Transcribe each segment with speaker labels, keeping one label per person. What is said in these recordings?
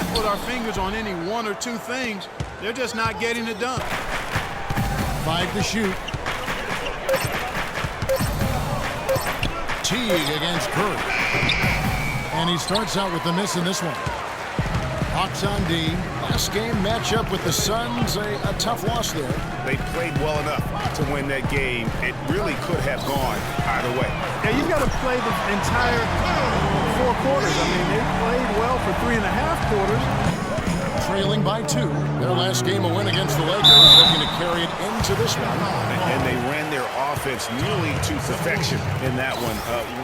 Speaker 1: can't put our fingers on any one or two things. They're just not getting it done.
Speaker 2: 5 to shoot. Teague against Curry. And he starts out with the miss in this one. Hawks on D. Last game matchup with the Suns, a tough loss there.
Speaker 3: They played well enough to win that game. It really could have gone either way.
Speaker 1: Yeah, you've got to play the entire 4 quarters. I mean, they played well for 3.5 quarters.
Speaker 2: Trailing by 2. Their last game a win against the Lakers, looking to carry it into this one.
Speaker 3: And they ran their offense nearly to perfection in that one.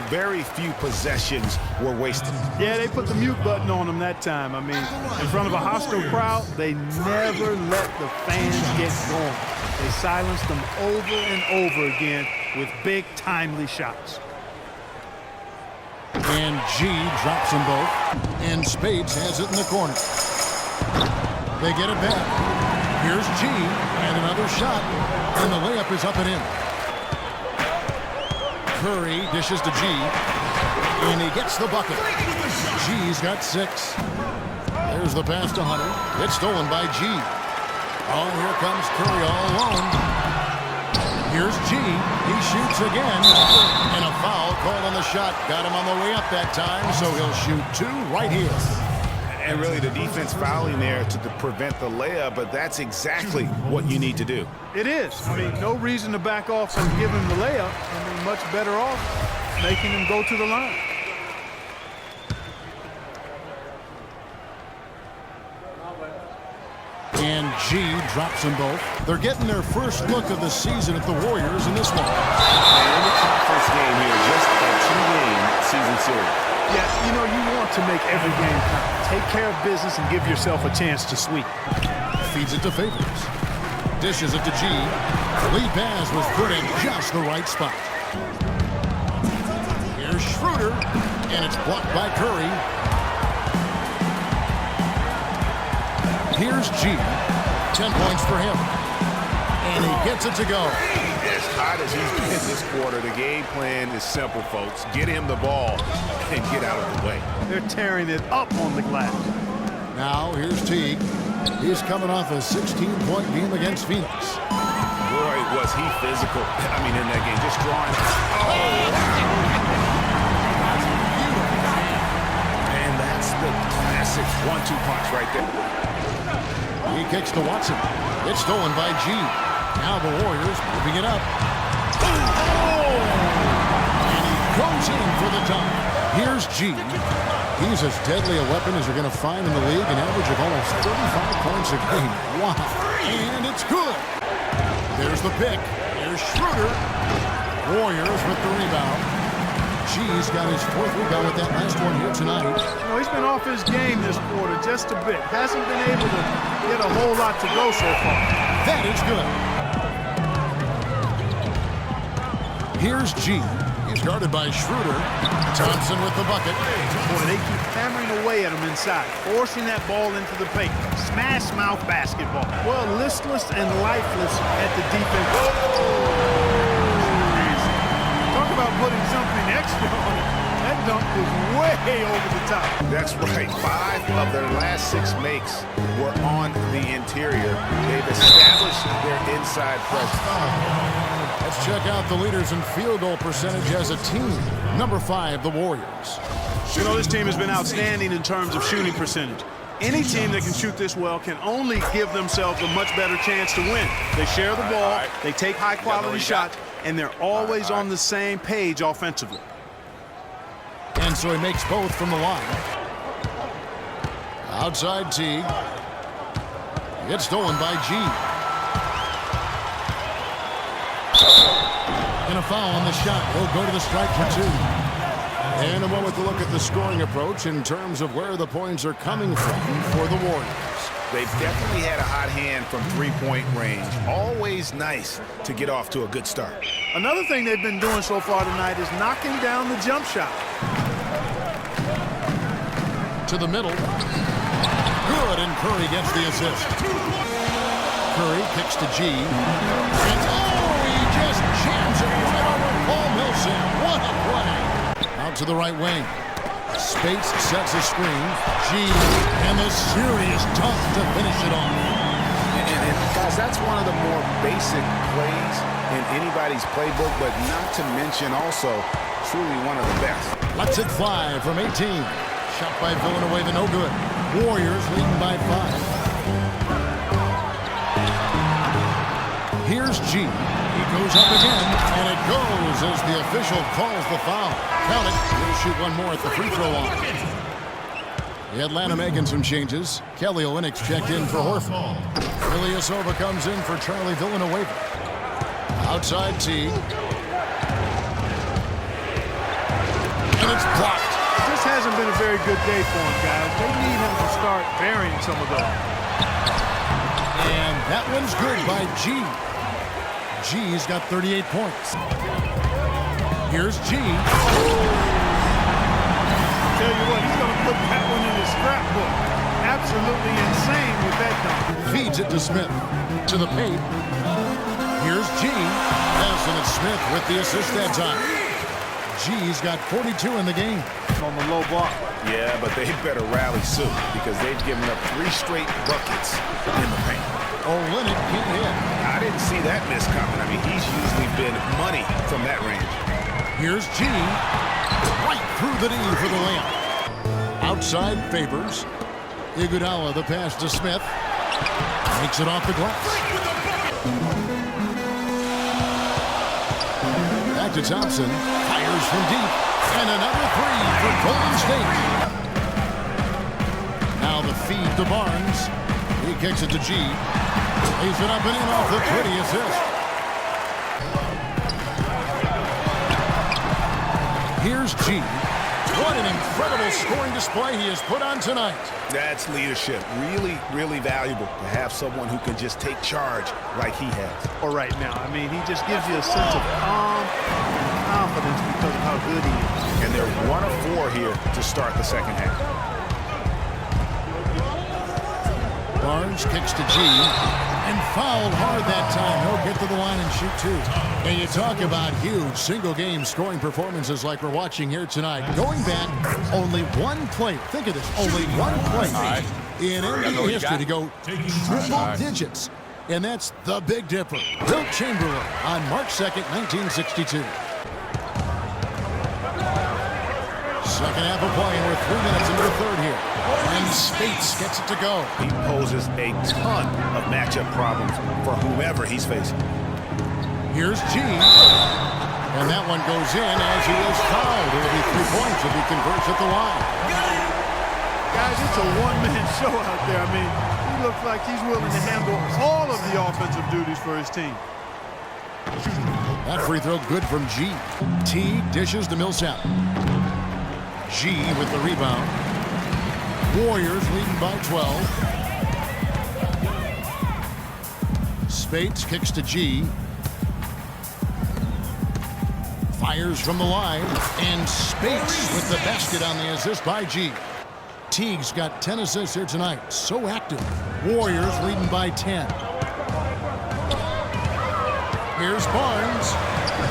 Speaker 3: Very few possessions were wasted.
Speaker 1: Yeah, they put the mute button on them that time. I mean, in front of a hostile crowd, they never let the fans get going. They silenced them over and over again with big, timely shots.
Speaker 2: And G drops them both. And Spades has it in the corner. They get it back. Here's G, and another shot, and the layup is up and in. Curry dishes to G, and he gets the bucket. G's got 6. There's the pass to Hunter. It's stolen by G. Oh, here comes Curry all alone. Here's G. He shoots again, and a foul called on the shot. Got him on the way up that time, so he'll shoot 2 right here.
Speaker 3: And really the defense fouling there to prevent the layup, but that's exactly what you need to do.
Speaker 1: It is. I mean, no reason to back off and give him the layup. I mean, much better off making him go to the line.
Speaker 2: And G drops them both. They're getting their first look of the season at the Warriors in this one.
Speaker 3: And in the conference game here, just a 2-game season series.
Speaker 1: Yeah, you know, you want to make every game count. Take care of business and give yourself a chance to sweep.
Speaker 2: Feeds it to Favors. Dishes it to G. Lead pass was put in just the right spot. Here's Schroeder, and it's blocked by Curry. Here's G. 10 points for him. And he gets it to go.
Speaker 3: As hot as he's been this quarter, the game plan is simple, folks. Get him the ball and get out of the way.
Speaker 1: They're tearing it up on the glass.
Speaker 2: Now here's Teague. He's coming off a 16-point game against Phoenix.
Speaker 3: Boy, was he physical. I mean, in that game, just drawing. And that's the classic 1-2 punch right there.
Speaker 2: He kicks to Watson. It's stolen by G. Now the Warriors moving it up. Oh! And he goes in for the dunk. Here's G. He's as deadly a weapon as you're going to find in the league, an average of almost 35 points a game. Wow. And it's good. There's the pick. Here's Schroeder. Warriors with the rebound. G's got his 4th rebound with that last one here tonight.
Speaker 1: You know, he's been off his game this quarter just a bit. Hasn't been able to get a whole lot to go so far.
Speaker 2: That is good. Here's G. He's guarded by Schroeder. Thompson with the bucket.
Speaker 1: Boy, they keep hammering away at him inside, forcing that ball into the paint. Smash mouth basketball. Well, listless and lifeless at the defense. Talk about putting something extra on it. That dunk was way over the top.
Speaker 3: That's right. 5 of their last 6 makes were on the interior. They've established their inside presence.
Speaker 2: Let's check out the leaders in field goal percentage as a team. Number 5, the Warriors.
Speaker 1: You know, this team has been outstanding in terms of shooting percentage. Any team that can shoot this well can only give themselves a much better chance to win. They share the ball, they take high-quality shots, and they're always on the same page offensively.
Speaker 2: And so he makes both from the line. Outside Teague. Gets stolen by G. And a foul on the shot. He'll go to the strike for 2. And a moment to look at the scoring approach in terms of where the points are coming from for the Warriors.
Speaker 3: They've definitely had a hot hand from 3-point range. Always nice to get off to a good start.
Speaker 1: Another thing they've been doing so far tonight is knocking down the jump shot.
Speaker 2: To the middle. Good, and Curry gets the assist. Curry kicks to G. And he just jams it right over Paul Millsap. What a play. Out to the right wing. Spates sets a screen. G, and the serious dunk to finish it off.
Speaker 3: And guys, that's one of the more basic plays in anybody's playbook, but not to mention also truly one of the best.
Speaker 2: Lets it fly from 18. Shot by Villanueva, no good. Warriors leading by 5. Here's G. He goes up again, and it goes as the official calls the foul. Count it. He'll shoot one more at the free throw line. The Atlanta making some changes. Kelly Olynyk checked in for Horford. Ilyasova comes in for Charlie Villanueva. Outside T. And it's blocked.
Speaker 1: This hasn't been a very good day for him, guys. They need him to start burying some of those.
Speaker 2: And that one's good by G. G's got 38 points. Here's G.
Speaker 1: Tell you what, he's going to put that one in his scrapbook. Absolutely insane with that dunk.
Speaker 2: Feeds it to Smith. To the paint. Here's G. Nelson and Smith with the assist that time. G's got 42 in the game.
Speaker 1: On the low block.
Speaker 3: Yeah, but they better rally soon because they've given up 3 straight buckets in the paint.
Speaker 2: Olynyk can't hit.
Speaker 3: I didn't see that miss coming. I mean, he's usually been money from that range.
Speaker 2: Here's G. Right through the D for the layup. Outside Favors. Iguodala the pass to Smith. Makes it off the glass. Back to Thompson. Fires from deep. And another 3 for Golden State. Now the feed to Barnes. He kicks it to G. Lays it up and in off the pretty assist. Here's G. What an incredible scoring display he has put on tonight.
Speaker 3: That's leadership. Really, really valuable to have someone who can just take charge like he has.
Speaker 1: Or right now, I mean, he just gives you a sense of calm confidence because of how good he is.
Speaker 3: And they're 1 of 4 here to start the second half.
Speaker 2: Barnes kicks to G. And fouled hard that time. He'll get to the line and shoot 2. And you talk about huge single-game scoring performances like we're watching here tonight. Going back, only one play. Think of this. Only one play in NBA history to go triple digits. And that's the Big Dipper. Wilt Chamberlain on March 2nd, 1962. Second half of play, and we're 3 minutes into the third here. And Spates gets it to go.
Speaker 3: He poses a ton of matchup problems for whomever he's facing.
Speaker 2: Here's G. And that one goes in as he is fouled. It'll be 3 points if he converts at the line.
Speaker 1: Guys, it's a one-man show out there. I mean, he looks like he's willing to handle all of the offensive duties for his team.
Speaker 3: That free throw good from G. T dishes to Millsap. G with the rebound. Warriors leading by 12. Spates kicks to G. Fires from the line. And Spates with the basket on the assist by G. Teague's got 10 assists here tonight. So active. Warriors leading by 10. Here's Barnes.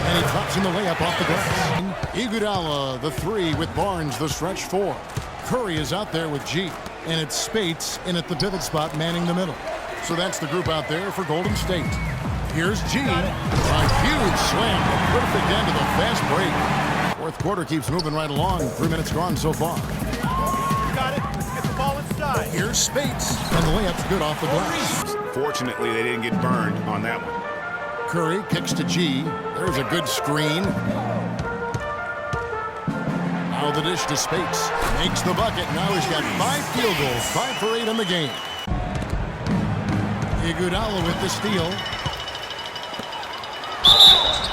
Speaker 3: And he drops in the layup off the glass. Iguodala, the 3 with Barnes, the stretch 4. Curry is out there with G. And it's Spates in at the pivot spot, manning the middle. So that's the group out there for Golden State. Here's G. A huge slam. A perfect end to the fast break. Fourth quarter keeps moving right along. 3 minutes gone so far.
Speaker 1: Got it. Let's get the ball inside.
Speaker 3: Here's Spates. And the layup's good off the glass. Fortunately, they didn't get burned on that one. Curry kicks to G. There's a good screen. Now the dish to Spates. Makes the bucket. Now he's got 5 field goals. 5 for 8 in the game. Iguodala with the steal.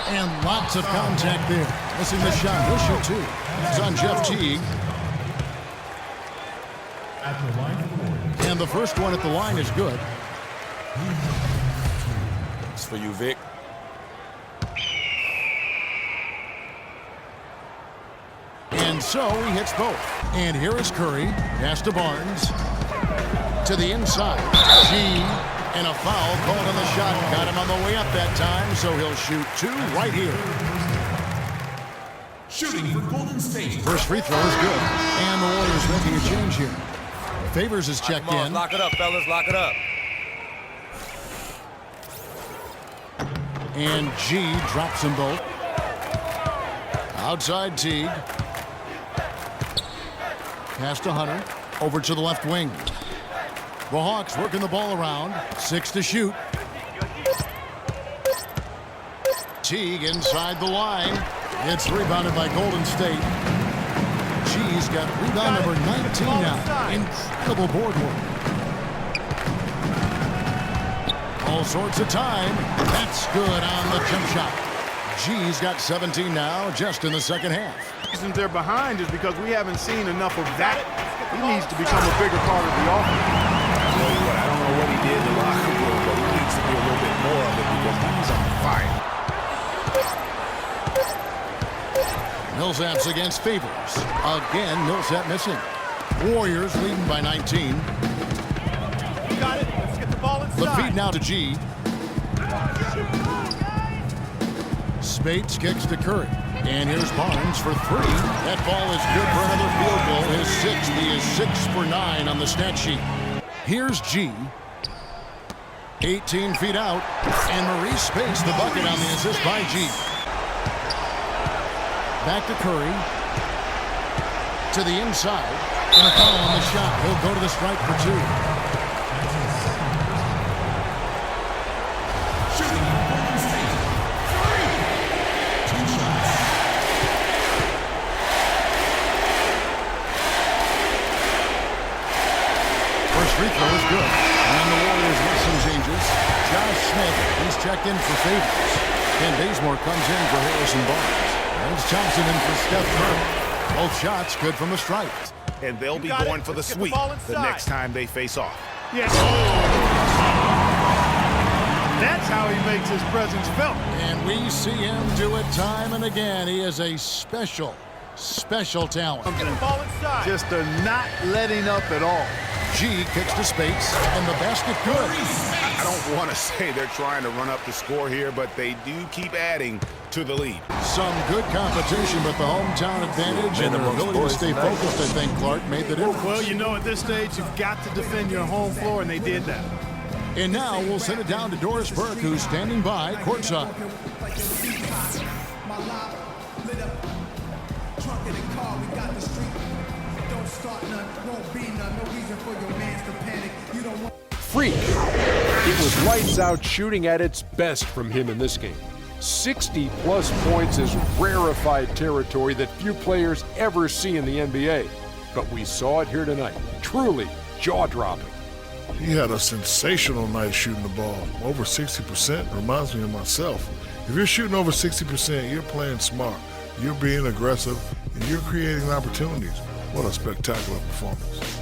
Speaker 3: And lots of contact there. Missing the shot. He'll shoot 2. It's on Jeff Teague. And the first one at the line is good.
Speaker 4: It's for you, Vic.
Speaker 3: And so he hits both. And here is Curry. Pass to Barnes. To the inside. G. And a foul called on the shot. Got him on the way up that time, so he'll shoot 2 right here.
Speaker 5: Shooting for Golden State.
Speaker 3: First free throw is good. And the Warriors making a change here. Favors is checked
Speaker 4: Come on,
Speaker 3: in.
Speaker 4: lock it up, fellas. Lock it up.
Speaker 3: And G drops them both. Outside Teague. Pass to Hunter. Over to the left wing. The Hawks working the ball around. 6 to shoot. Teague inside the line. It's rebounded by Golden State. G's got rebound number 19 now. Incredible board work. All sorts of time. That's good on the jump shot. G's got 17 now just in the second half.
Speaker 1: The reason they're behind is because we haven't seen enough of that. He needs to become a bigger part of the offense.
Speaker 4: I don't know what he did in the locker room, but he needs to be a little bit more of it because he's on fire.
Speaker 3: Millsap's against Favors. Again, Millsap missing. Warriors leading by 19.
Speaker 1: Got it. Let's get the ball inside.
Speaker 3: The feed now to G. Spates kicks to Curry. And here's Barnes for 3. That ball is good for another field goal. His 6th. He is 6 for 9 on the stat sheet. Here's G. 18 feet out. And Maurice Spates the bucket on the assist by G. Back to Curry. To the inside. And a foul on the shot. He'll go to the strike for 2.
Speaker 5: Shooting for Golden State. 3. 2 shots.
Speaker 3: First free throw is good. And the Warriors make some changes. Josh Smith, he's checked in for Favors. Ken Bazemore comes in for Harrison Barnes. There's Thompson in for Steph Curry. Both shots good from the stripe.
Speaker 6: And they'll be going for the sweep the next time they face off.
Speaker 1: Yes. That's how he makes his presence felt.
Speaker 3: And we see him do it time and again. He is a special talent.
Speaker 1: Get the ball inside. Just not letting up at all.
Speaker 3: G kicks to Spates, and the basket good.
Speaker 6: I don't want to say they're trying to run up the score here, but they do keep adding to the lead.
Speaker 3: Some good competition, but the hometown advantage and their ability to stay focused, I think, Clark, made the difference.
Speaker 1: Well, you know, at this stage, you've got to defend your home floor, and they did that.
Speaker 3: And now we'll send it down to Doris Burke, who's standing by courtside.
Speaker 7: Freak. It was lights out shooting at its best from him in this game. 60-plus points is rarefied territory that few players ever see in the NBA. But we saw it here tonight. Truly jaw-dropping.
Speaker 8: He had a sensational night shooting the ball. Over 60% reminds me of myself. If you're shooting over 60%, you're playing smart. You're being aggressive, and you're creating opportunities. What a spectacular performance.